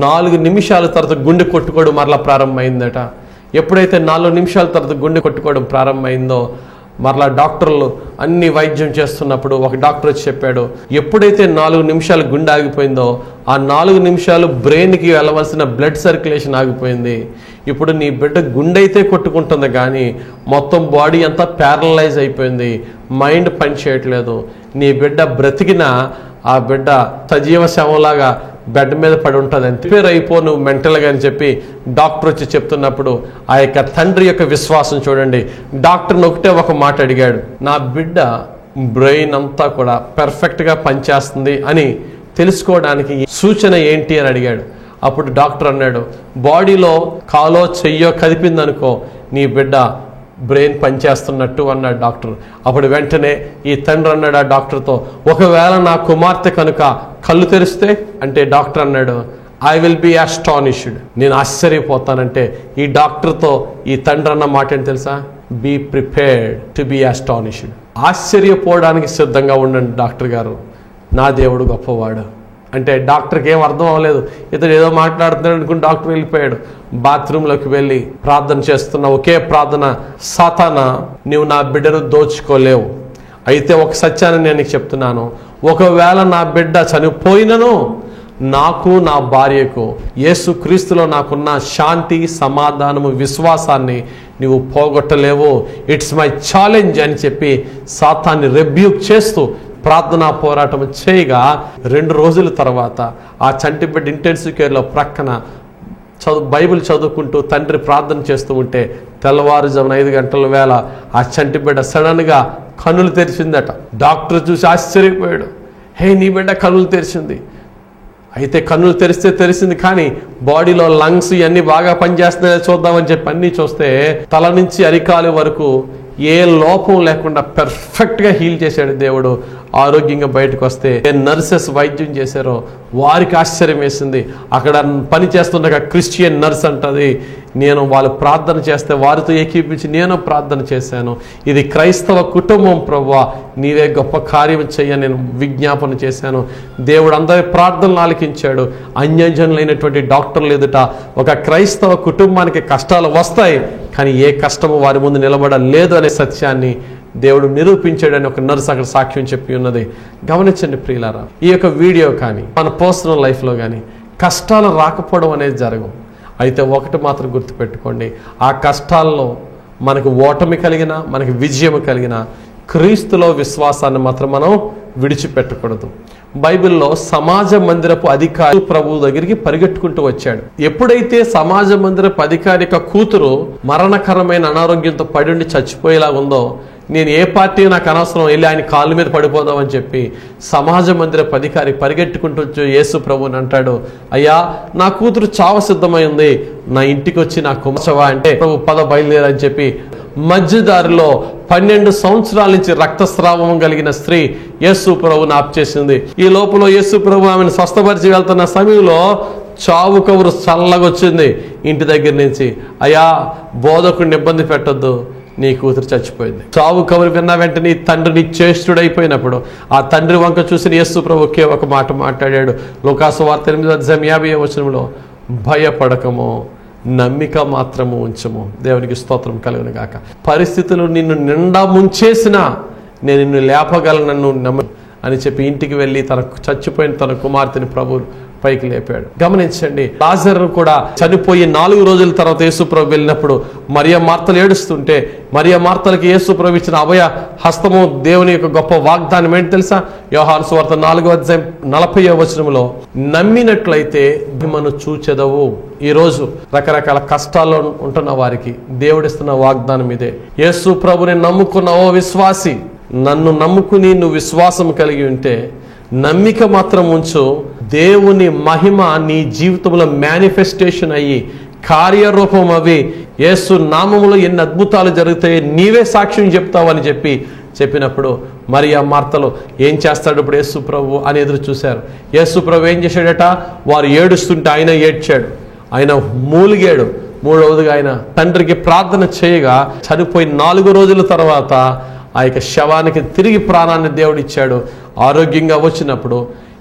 4 నిమిషాల తర్వాత గుండె కొట్టుకోవడం మరలా ప్రారంభమైందట. ఎప్పుడైతే 4 నిమిషాల తర్వాత గుండె కొట్టుకోవడం ప్రారంభమైందో మరలా డాక్టర్లు అన్ని వైద్యం చేస్తున్నప్పుడు ఒక డాక్టర్ వచ్చి చెప్పాడు, ఎప్పుడైతే 4 నిమిషాలు గుండె ఆగిపోయిందో ఆ 4 నిమిషాలు బ్రెయిన్కి వెళ్ళవలసిన బ్లడ్ సర్క్యులేషన్ ఆగిపోయింది. ఇప్పుడు నీ బిడ్డ గుండె అయితే కొట్టుకుంటుంది కానీ మొత్తం బాడీ అంతా ప్యారలైజ్ అయిపోయింది. మైండ్ పని చేయట్లేదు. నీ బిడ్డ బ్రతికిన ఆ బిడ్డ సజీవ శవంలాగా బెడ్ మీద పడి ఉంటుంది. ప్రిపేర్ అయిపో నువ్వు మెంటల్గా అని చెప్పి డాక్టర్ వచ్చి చెప్తున్నప్పుడు ఆ యొక్క తండ్రి యొక్క విశ్వాసం చూడండి. డాక్టర్ని ఒకటే ఒక మాట అడిగాడు, నా బిడ్డ బ్రెయిన్ అంతా కూడా పర్ఫెక్ట్గా పనిచేస్తుంది అని తెలుసుకోవడానికి సూచన ఏంటి అని అడిగాడు. అప్పుడు డాక్టర్ అన్నాడు, బాడీలో కాలో చెయ్యో కదిపిందనుకో నీ బిడ్డ బ్రెయిన్ పనిచేస్తున్నట్టు అన్నాడు డాక్టర్. అప్పుడు వెంటనే ఈ తండ్రి అన్నాడు ఆ డాక్టర్తో, ఒకవేళ నా కుమార్తె కనుక కళ్ళు తెరిస్తే అంటే డాక్టర్ అన్నాడు, ఐ విల్ బి అస్టానిష్డ్, నేను ఆశ్చర్యపోతానంటే ఈ డాక్టర్తో ఈ తండ్రి అన్న మాట ఏంటి తెలుసా? Be prepared to be astonished. ఆశ్చర్యపోవడానికి సిద్ధంగా ఉండండి డాక్టర్ గారు, నా దేవుడు గొప్పవాడు అంటే. డాక్టర్కి ఏం అర్థం అవ్వలేదు. ఇతడు ఏదో మాట్లాడుతున్నాడు అనుకుని డాక్టర్ వెళ్ళిపోయాడు. బాత్రూంలోకి వెళ్ళి ప్రార్థన చేస్తున్న ఒకే ప్రార్థన, సాతానా నీవు నా బిడ్డను దోచుకోలేవు. అయితే ఒక సత్యాన్ని నేను నీకు చెప్తున్నాను, ఒకవేళ నా బిడ్డ చనిపోయినను నాకు నా భార్యకు యేసుక్రీస్తులో నాకున్న శాంతి, సమాధానము, విశ్వాసాన్ని నీవు పోగొట్టలేవు. ఇట్స్ మై ఛాలెంజ్ అని చెప్పి సాతాన్ని రెబ్యూక్ చేస్తూ ప్రార్థనా పోరాటం చేయగా 2 రోజుల తర్వాత ఆ చంటి బిడ్డ ఇంటెన్సివ్ కేర్లో ప్రక్కన బైబిల్ చదువుకుంటూ తండ్రి ప్రార్థన చేస్తూ ఉంటే తెల్లవారుజామున 5 గంటల వేళ ఆ చంటి బిడ్డ సడన్గా కన్నులు తెరిచిందట. డాక్టర్ చూసి ఆశ్చర్యపోయాడు. హే, నీ బిడ్డ కన్నులు తెరిచింది. అయితే కన్నులు తెరిస్తే తెలిసింది, కానీ బాడీలో లంగ్స్ ఇవన్నీ బాగా పనిచేస్తున్నాయో చూద్దామని చెప్పి అన్నీ చూస్తే తల నుంచి అరికాలు వరకు ఏ లోపం లేకుండా పెర్ఫెక్ట్గా హీల్ చేశాడు దేవుడు. ఆరోగ్యంగా బయటకు వస్తే నర్సెస్ వైద్యం చేశారో వారికి ఆశ్చర్యం వేసింది. అక్కడ పని చేస్తుండగా క్రిస్టియన్ నర్స్ అంటది, నేను వాళ్ళు ప్రార్థన చేస్తే వారితో ఏకీపించి నేను ప్రార్థన చేశాను. ఇది క్రైస్తవ కుటుంబం ప్రభువా, నీవే గొప్ప కార్యం చెయ్య నేను విజ్ఞాపన చేశాను. దేవుడు అందరి ప్రార్థనలు ఆలకించాడు. అన్యజనులైనటువంటి డాక్టర్లు ఎదుట ఒక క్రైస్తవ కుటుంబానికి కష్టాలు వస్తాయి, కానీ ఏ కష్టము వారి ముందు నిలబడలేదు అనే సత్యాన్ని దేవుడు నిరూపించాడని ఒక నర్స్ అక్కడ సాక్ష్యం చెప్పి ఉన్నది. గమనించండి ప్రియులారా, ఈ యొక్క వీడియో కానీ మన పర్సనల్ లైఫ్లో కానీ కష్టాలు రాకపోవడం అనేది జరగవు. అయితే ఒకటి మాత్రం గుర్తుపెట్టుకోండి, ఆ కష్టాల్లో మనకు ఓటమి కలిగినా మనకి విజయం కలిగినా క్రీస్తులో విశ్వాసాన్ని మాత్రం మనం విడిచిపెట్టకూడదు. బైబిల్లో సమాజ మందిరపు అధికారి ప్రభువు దగ్గరికి పరిగెట్టుకుంటూ వచ్చాడు. ఎప్పుడైతే సమాజ మందిరపు అధికారి యొక్క కూతురు మరణకరమైన అనారోగ్యంతో పడి చచ్చిపోయేలా ఉందో, నేను ఏ పార్టీ నాకు అనవసరం, వెళ్ళి ఆయన కాళ్ళ మీద పడిపోదామని చెప్పి సమాజ మందిరపు అధికారి పరిగెట్టుకుంటూ యేసు ప్రభుని అంటాడు, అయ్యా నా కూతురు చావ సిద్ధమైంది, నా ఇంటికి వచ్చి నా కుమచవా అంటే, ప్రభు పద బయలుదేరని చెప్పి మధ్యదారిలో 12 సంవత్సరాల నుంచి రక్తస్రావం కలిగిన స్త్రీ యేసు ప్రభుని ఆప్చేసింది. ఈ లోపల యేసు ప్రభు ఆమెను స్వస్థపరిచి వెళ్తున్న సమయంలో చావు కబురు చల్లగొచ్చింది ఇంటి దగ్గర నుంచి, అయ్యా బోధకుడిని ఇబ్బంది పెట్టొద్దు, నీ కూతురు చచ్చిపోయింది. చావు కబురు విన్న వెంటనే తండ్రి నిశ్చేష్టుడైపోయినప్పుడు ఆ తండ్రి వంక చూసిన యేసు ప్రభు ఒకే ఒక మాట మాట్లాడాడు. లూకాసు వార్త 8:50 భయపడకము, నమ్మిక మాత్రము ఉంచము. దేవునికి స్తోత్రం కలుగును గాక. పరిస్థితులు నిన్ను నిండా ముంచేసినా నేను నిన్ను లేపగలను నమ్మ అని చెప్పి ఇంటికి వెళ్ళి తన చచ్చిపోయిన తన కుమార్తెని ప్రభు పైకి లేపాడు. గమనించండి, లాజరు కూడా చనిపోయి 4 రోజుల తర్వాత యేసు ప్రభు వెళ్ళినప్పుడు మరియ మార్తలు ఏడుస్తుంటే, మరియ మార్తలకి యేసు ప్రభు ఇచ్చిన అభయ హస్తము దేవుని యొక్క గొప్ప వాగ్దానం ఏంటి తెలుసా? యోహాను సువార్త 4:40 నమ్మినట్లయితే మనం చూచెదవు. ఈరోజు రకరకాల కష్టాల్లో ఉంటున్న వారికి దేవుడిస్తున్న వాగ్దానం ఇదే. యేసు ప్రభుని నమ్ముకున్న ఓ విశ్వాసి, నన్ను నమ్ముకుని నువ్వు విశ్వాసం కలిగి ఉంటే, నమ్మిక మాత్రం ఉంచు, దేవుని మహిమ నీ జీవితంలో మేనిఫెస్టేషన్ అయ్యి కార్యరూపం అవి యేసు నామములో ఎన్ని అద్భుతాలు జరుగుతాయి నీవే సాక్ష్యం చెప్తావని చెప్పినప్పుడు మరియా మార్తలు ఏం చేస్తాడు ఇప్పుడు యేసు ప్రభు అని ఎదురు చూశారు. యేసు ప్రభు ఏం చేశాడట? వారు ఏడుస్తుంటే ఆయన ఏడ్చాడు, ఆయన మూలిగాడు. 3వదిగా ఆయన తండ్రికి ప్రార్థన చేయగా చనిపోయి 4 రోజుల తర్వాత ఆ యొక్క శవానికి తిరిగి ప్రాణాన్ని దేవుడిచ్చాడు. ఆరోగ్యంగా వచ్చినప్పుడు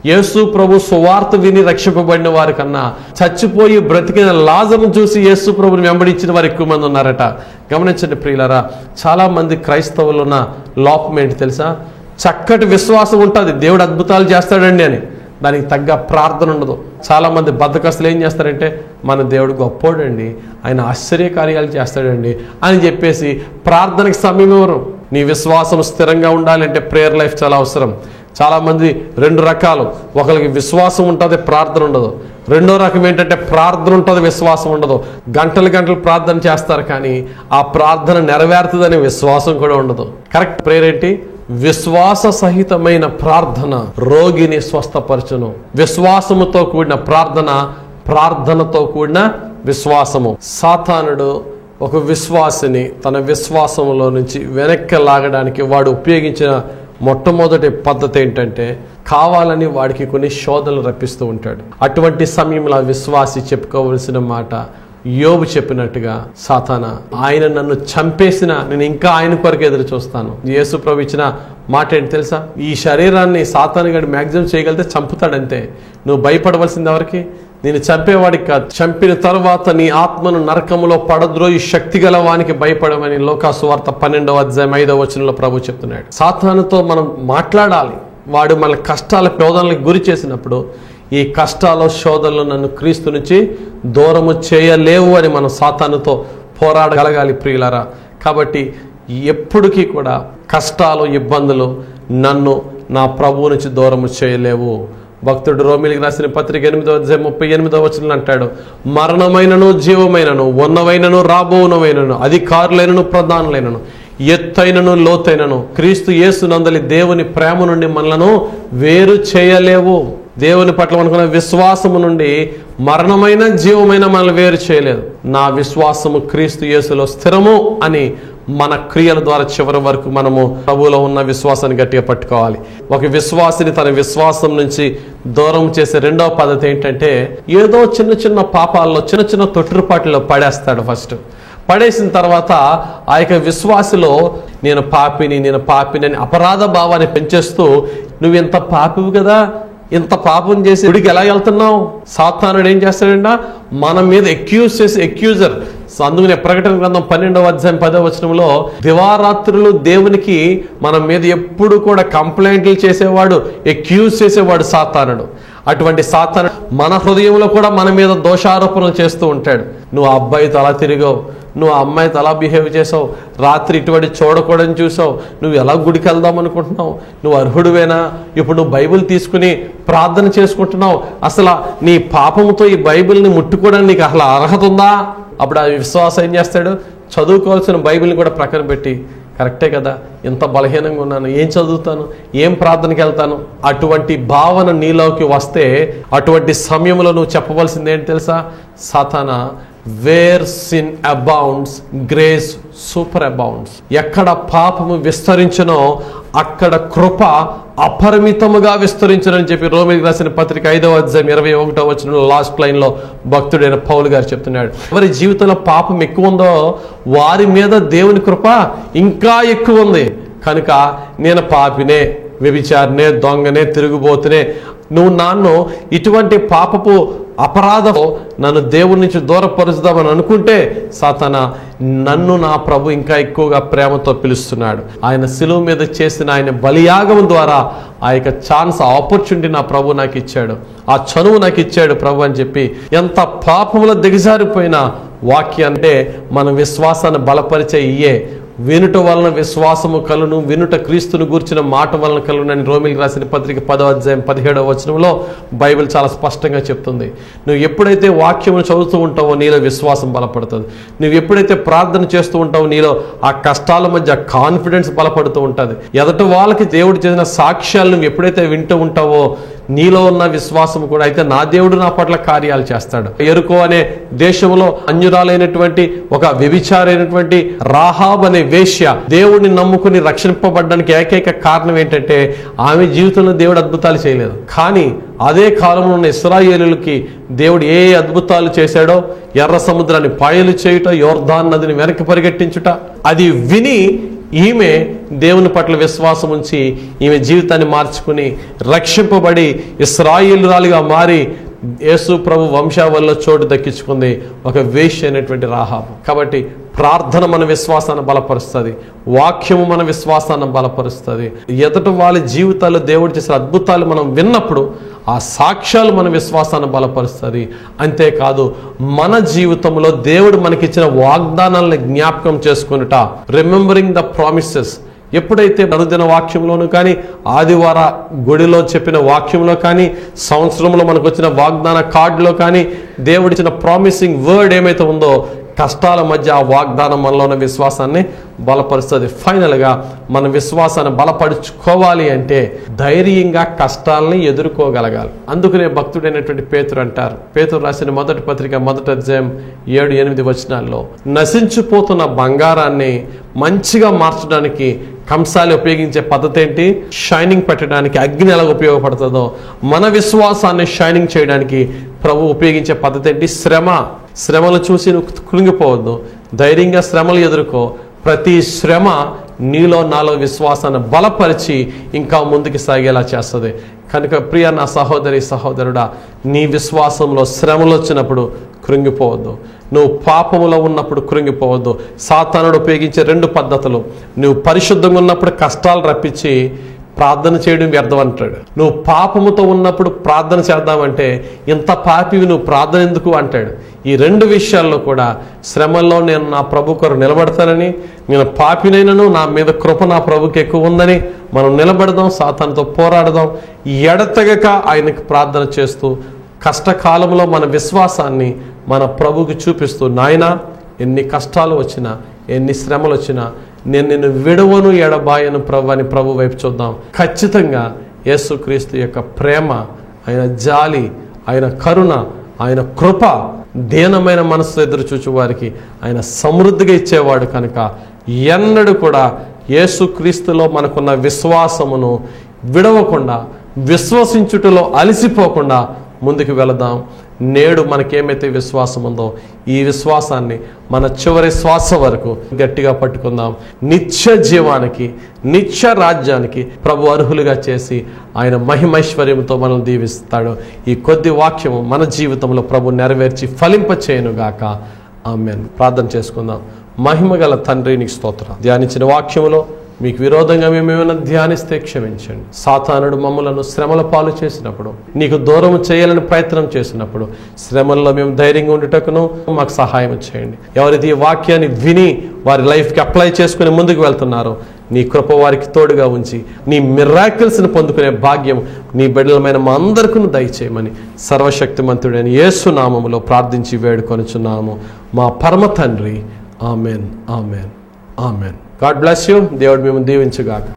యేసు ప్రభు సువార్త విని రక్షింపబడిన వారి కన్నా చచ్చిపోయి బ్రతికిన లాజరును చూసి యేసు ప్రభుని వెంబడించిన వారు ఎక్కువ మంది ఉన్నారట. గమనించండి ప్రియులారా, చాలా మంది క్రైస్తవులు ఉన్న లోపం ఏంటి తెలుసా? చక్కటి విశ్వాసం ఉంటుంది, దేవుడు అద్భుతాలు చేస్తాడండి అని, దానికి తగ్గ ప్రార్థన ఉండదు. చాలా మంది బద్ధకస్తులు ఏం చేస్తారంటే, మన దేవుడు గొప్పోడండి, ఆయన ఆశ్చర్యకార్యాలు చేస్తాడండి అని చెప్పేసి ప్రార్థనకి సమయం ఇవ్వరు. నీ విశ్వాసం స్థిరంగా ఉండాలంటే ప్రేయర్ లైఫ్ చాలా అవసరం. చాలామంది 2 రకాలు, ఒకరికి విశ్వాసం ఉంటుంది, ప్రార్థన ఉండదు. రెండో రకం ఏంటంటే ప్రార్థన ఉంటుంది, విశ్వాసం ఉండదు. గంటలు గంటలు ప్రార్థన చేస్తారు, కానీ ఆ ప్రార్థన నెరవేరుతుందనే విశ్వాసం కూడా ఉండదు. కరెక్ట్ ప్రేయర్ ఏంటి? విశ్వాస సహితమైన ప్రార్థన రోగిని స్వస్థపరచును. విశ్వాసముతో కూడిన ప్రార్థన, ప్రార్థనతో కూడిన విశ్వాసము. సాతానుడు ఒక విశ్వాసిని తన విశ్వాసంలో నుంచి వెనక్కి లాగడానికి వాడు ఉపయోగించిన మొట్టమొదటి పద్ధతి ఏంటంటే, కావాలని వాడికి కొన్ని శోధనలు రప్పిస్తూ ఉంటాడు. అటువంటి సమయంలో విశ్వాసి చెప్పుకోవలసిన మాట యోబు చెప్పినట్టుగా, సాతానా ఆయన నన్ను చంపేసినా నేను ఇంకా ఆయన కొరకు ఎదురు చూస్తాను. యేసు ప్రభు ఇచ్చిన మాట ఏంటి తెలుసా? ఈ శరీరాన్ని సాతాను గడి మ్యాక్సిమం చేయగలిగితే చంపుతాడంతే. నువ్వు భయపడవలసింది ఎవరికి? నేను చంపేవాడికి కాదు. చంపిన తర్వాత నీ ఆత్మను నరకములో పడద్రోయి శక్తి గల వానికి భయపడమని లూకాసు వార్త 12:5 ప్రభు చెప్తున్నాడు. సాతానుతో మనం మాట్లాడాలి. వాడు మన కష్టాల శోధనలకు గురి చేసినప్పుడు ఈ కష్టాలు శోధనలు నన్ను క్రీస్తు నుంచి దూరము చేయలేవు అని మనం సాతానుతో పోరాడగలగాలి ప్రియులారా. కాబట్టి ఎప్పటికీ కూడా కష్టాలు ఇబ్బందులు నన్ను నా ప్రభువు నుంచి దూరము చేయలేవు. భక్తుడు రోమిలికి రాసిన పత్రిక 8:38 అంటాడు, మరణమైనను జీవమైనను ఉన్నవైనను రాబోవునవైనను అధికారులైనను ప్రధానులైనను ఎత్తైనను లోతైనను క్రీస్తు యేసునందలి దేవుని ప్రేమ నుండి మనలను వేరు చేయలేవు. దేవుని పట్ల మనకున్న విశ్వాసము నుండి మరణమైన జీవమైన మనల్ని వేరు చేయలేదు. నా విశ్వాసము క్రీస్తు యేసులో స్థిరము అని మన క్రియల ద్వారా చివరి వరకు మనము ప్రభువులో ఉన్న విశ్వాసాన్ని గట్టిగా పట్టుకోవాలి. ఒక విశ్వాసిని తన విశ్వాసం నుంచి దూరం చేసే రెండవ పద్ధతి ఏంటంటే, ఏదో చిన్న చిన్న పాపాల్లో చిన్న చిన్న తొట్టుపాటిలో పడేస్తాడు. ఫస్ట్ పడేసిన తర్వాత ఆ యొక్క విశ్వాసలో నేను పాపిని అని అపరాధ భావాన్ని పెంచేస్తూ, నువ్వు ఇంత పాపివి కదా, ఇంత పాపం చేసి గుడికి ఎలా వెళ్తున్నావు? సాతానుడు ఏం చేస్తాడంట, మన మీద ఎక్యూజర్. అందుకనే ప్రకటన గ్రంథం 12:10 దివారాత్రులు దేవునికి మన మీద ఎప్పుడు కూడా కంప్లైంట్లు చేసేవాడు, ఎక్యూజ్ చేసేవాడు సాతానుడు. అటువంటి సాతాను మన హృదయంలో కూడా మన మీద దోషారోపణలు చేస్తూ ఉంటాడు. నువ్వు ఆ అబ్బాయితో అలా తిరిగావు, నువ్వు ఆ అమ్మాయితో అలా బిహేవ్ చేసావు, రాత్రి ఇటువంటి చూడకూడని చూసావు, నువ్వు ఎలా గుడికి వెళ్దాం అనుకుంటున్నావు, నువ్వు అర్హుడువేనా, ఇప్పుడు నువ్వు బైబిల్ తీసుకుని ప్రార్థన చేసుకుంటున్నావు, అసలు నీ పాపంతో ఈ బైబిల్ని ముట్టుకోవడానికి నీకు అసలు అర్హత ఉందా? అప్పుడు ఆ విశ్వాసం ఏం చేస్తాడు, చదువుకోవాల్సిన బైబిల్ని కూడా ప్రక్కన పెట్టి, కరెక్టే కదా, ఎంత బలహీనంగా ఉన్నాను, ఏం చదువుతాను, ఏం ప్రార్థనకి వెళ్తాను, అటువంటి భావన నీలోకి వస్తే అటువంటి సమయంలో నువ్వు చెప్పవలసింది ఏంటి తెలుసా? సాతానా, వేర్ సిన్ అబౌండ్స్ గ్రేస్ సూపర్ అబౌండ్స్. ఎక్కడ పాపము విస్తరించునో అక్కడ కృప అపరిమితముగా విస్తరించునని చెప్పి రోమిలికి రాసిన పత్రిక 5:21 లాస్ట్ లైన్ లో భక్తుడైన పౌలు గారు చెప్తున్నాడు. ఎవరి జీవితంలో పాపం ఎక్కువ ఉందో వారి మీద దేవుని కృప ఇంకా ఎక్కువ ఉంది. కనుక నేను పాపినే, వ్యభిచారినే, దొంగనే, తిరుగుబోతునే, నువ్వు నన్ను ఇటువంటి పాపపు అపరాధం నన్ను దేవుడి నుంచి దూరపరుచుదామని అనుకుంటే, సాతానా, నన్ను నా ప్రభు ఇంకా ఎక్కువగా ప్రేమతో పిలుస్తున్నాడు. ఆయన శిలువ మీద చేసిన ఆయన బలియాగం ద్వారా ఆ యొక్క ఛాన్స్, ఆపర్చునిటీ నా ప్రభు నాకు ఇచ్చాడు, ఆ చనువు నాకు ఇచ్చాడు ప్రభు అని చెప్పి ఎంత పాపములో దిగజారిపోయిన వాక్యాన్నే మన విశ్వాసాన్ని బలపరిచే ఇయే. వినుట వలన విశ్వాసము కలును, వినుట క్రీస్తును గూర్చిన మాట వలన కలును అని రోమిలికి రాసిన పత్రిక 10:17 బైబిల్ చాలా స్పష్టంగా చెప్తుంది. నువ్వు ఎప్పుడైతే వాక్యమును చదువుతూ ఉంటావో నీలో విశ్వాసం బలపడుతుంది. నువ్వు ఎప్పుడైతే ప్రార్థన చేస్తూ ఉంటావో నీలో ఆ కష్టాల మధ్య కాన్ఫిడెన్స్ బలపడుతూ ఉంటుంది. ఎదటి వాళ్ళకి దేవుడు చేసిన సాక్ష్యాలు నువ్వు ఎప్పుడైతే వింటూ ఉంటావో నీలో ఉన్న విశ్వాసం కూడా, అయితే నా దేవుడు నా పట్ల కార్యాలు చేస్తాడు. యెరికో అనే దేశంలో అన్యురాలైనటువంటి ఒక వ్యభిచారైనటువంటి రాహాబ్ అనే వేశ్య దేవుడిని నమ్ముకుని రక్షింపబడ్డానికి ఏకైక కారణం ఏంటంటే ఆమె జీవితంలో దేవుడు అద్భుతాలు చేయలేదు. కానీ అదే కాలంలో ఉన్న ఇశ్రాయేలులకి దేవుడు ఏ అద్భుతాలు చేశాడో, ఎర్ర సముద్రాన్ని పాయలు చేయుట, యోర్దాన్ నదిని వెనక్కి పరిగెట్టించుట, అది విని ఈమె దేవుని పట్ల విశ్వాసం ఉంచి ఈమె జీవితాన్ని మార్చుకుని రక్షింపబడి ఇశ్రాయేలురాలుగా మారి యేసు ప్రభు వంశావళిలో చోటు దక్కించుకుంది ఒక వేశ్య అయినటువంటి రాహాబు. కాబట్టి ప్రార్థన మన విశ్వాసాన్ని బలపరుస్తుంది, వాక్యము మన విశ్వాసాన్ని బలపరుస్తుంది. ఎదుటి వాళ్ళ జీవితాల్లో దేవుడు చేసిన అద్భుతాలు మనం విన్నప్పుడు ఆ సాక్ష్యాలు మన విశ్వాసాన్ని బలపరుస్తుంది. అంతేకాదు మన జీవితంలో దేవుడు మనకిచ్చిన వాగ్దానాలను జ్ఞాపకం చేసుకునుట, రిమెంబరింగ్ ద ప్రామిసెస్. ఎప్పుడైతే అనుదిన వాక్యంలోనూ కానీ, ఆదివార గుడిలో చెప్పిన వాక్యంలో కానీ, సంవత్సరంలో మనకు వచ్చిన వాగ్దాన కార్డులో కానీ దేవుడిచ్చిన ప్రామిసింగ్ వర్డ్ ఏమైతే ఉందో, కష్టాల మధ్య ఆ వాగ్దానం మనలో ఉన్న విశ్వాసాన్ని బలపరుస్తుంది. ఫైనల్గా మన విశ్వాసాన్ని బలపరుచుకోవాలి అంటే ధైర్యంగా కష్టాలని ఎదుర్కోగలగాలి. అందుకనే భక్తుడైనటువంటి పేతురు అంటారు, పేతురు రాసిన మొదటి పత్రిక 1:7-8 నశించిపోతున్న బంగారాన్ని మంచిగా మార్చడానికి కంసాలి ఉపయోగించే పద్ధతి ఏంటి? షైనింగ్ పెట్టడానికి అగ్ని ఎలా ఉపయోగపడుతుందో మన విశ్వాసాన్ని షైనింగ్ చేయడానికి ప్రభు ఉపయోగించే పద్ధతి ఏంటి? శ్రమలు చూసి నువ్వు కృంగిపోవద్దు, ధైర్యంగా శ్రమలు ఎదుర్కో. ప్రతి శ్రమ నీలో నాలో విశ్వాసాన్ని బలపరిచి ఇంకా ముందుకు సాగేలా చేస్తుంది. కనుక ప్రియ నా సహోదరి సహోదరుడా, నీ విశ్వాసంలో శ్రమలు వచ్చినప్పుడు కృంగిపోవద్దు, నువ్వు పాపములో ఉన్నప్పుడు కృంగిపోవద్దు. సాతానుడు ఉపయోగించే 2 పద్ధతులు, నువ్వు పరిశుద్ధంగా ఉన్నప్పుడు కష్టాలు రప్పించి ప్రార్థన చేయడం వ్యర్థం అంటాడు. నువ్వు పాపముతో ఉన్నప్పుడు ప్రార్థన చేద్దామంటే ఇంత పాపివి నువ్వు ప్రార్థన ఎందుకు అంటాడు. ఈ రెండు విషయాల్లో కూడా శ్రమల్లో నేను నా ప్రభు కొరకు నిలబడతానని, నేను పాపినైనను నా మీద కృప నా ప్రభుకి ఎక్కువ ఉందని మనం నిలబడదాం, సాతానుతో పోరాడదాం, ఎడతెగక ఆయనకి ప్రార్థన చేస్తూ కష్టకాలంలో మన విశ్వాసాన్ని మన ప్రభుకి చూపిస్తూ, నాయనా ఎన్ని కష్టాలు వచ్చినా ఎన్ని శ్రమలు వచ్చినా నేను నిన్ను విడవను ఎడబాయను ప్రభు అని ప్రభు వైపు చూద్దాం. ఖచ్చితంగా యేసుక్రీస్తు యొక్క ప్రేమ, ఆయన జాలి, ఆయన కరుణ, ఆయన కృప దీనమైన మనసు ఎదురు చూచు వారికి ఆయన సమృద్ధిగా ఇచ్చేవాడు కనుక ఎన్నడూ కూడా యేసుక్రీస్తులో మనకున్న విశ్వాసమును విడవకుండా, విశ్వసించుటలో అలసిపోకుండా ముందుకు వెళదాం. నేడు మనకేమైతే విశ్వాసం ఉందో ఈ విశ్వాసాన్ని మన చివరి శ్వాస వరకు గట్టిగా పట్టుకుందాం. నిత్య జీవానికి, నిత్య రాజ్యానికి ప్రభు అర్హులుగా చేసి ఆయన మహిమైశ్వర్యంతో మనల్ని దీవిస్తాడు. ఈ కొద్ది వాక్యము మన జీవితంలో ప్రభు నెరవేర్చి ఫలింప చేయనుగాక. ఆమేన్. ప్రార్థన చేసుకుందాం. మహిమగల తండ్రి నీకు స్తోత్రం. ధ్యానించిన వాక్యములో మీకు విరోధంగా మేమేమైనా ధ్యానిస్తే క్షమించండి. సాతానుడు మమ్మలను శ్రమల పాలు చేసినప్పుడు, నీకు దూరం చేయాలని ప్రయత్నం చేసినప్పుడు, శ్రమల్లో మేము ధైర్యంగా ఉండేటకును మాకు సహాయం చేయండి. ఎవరైతే ఈ వాక్యాన్ని విని వారి లైఫ్కి అప్లై చేసుకుని ముందుకు వెళ్తున్నారో నీ కృప వారికి తోడుగా ఉంచి నీ మిరాకిల్స్ని పొందుకునే భాగ్యం నీ బిడ్డలమైన మా అందరికీ దయచేయమని సర్వశక్తిమంతుడైన యేసు నామములో ప్రార్థించి వేడుకొనుచున్నాము మా పరమ తండ్రి. Amen, amen, amen. God bless you. దేవుడు మిమ్మల్ని దీవించుగాక.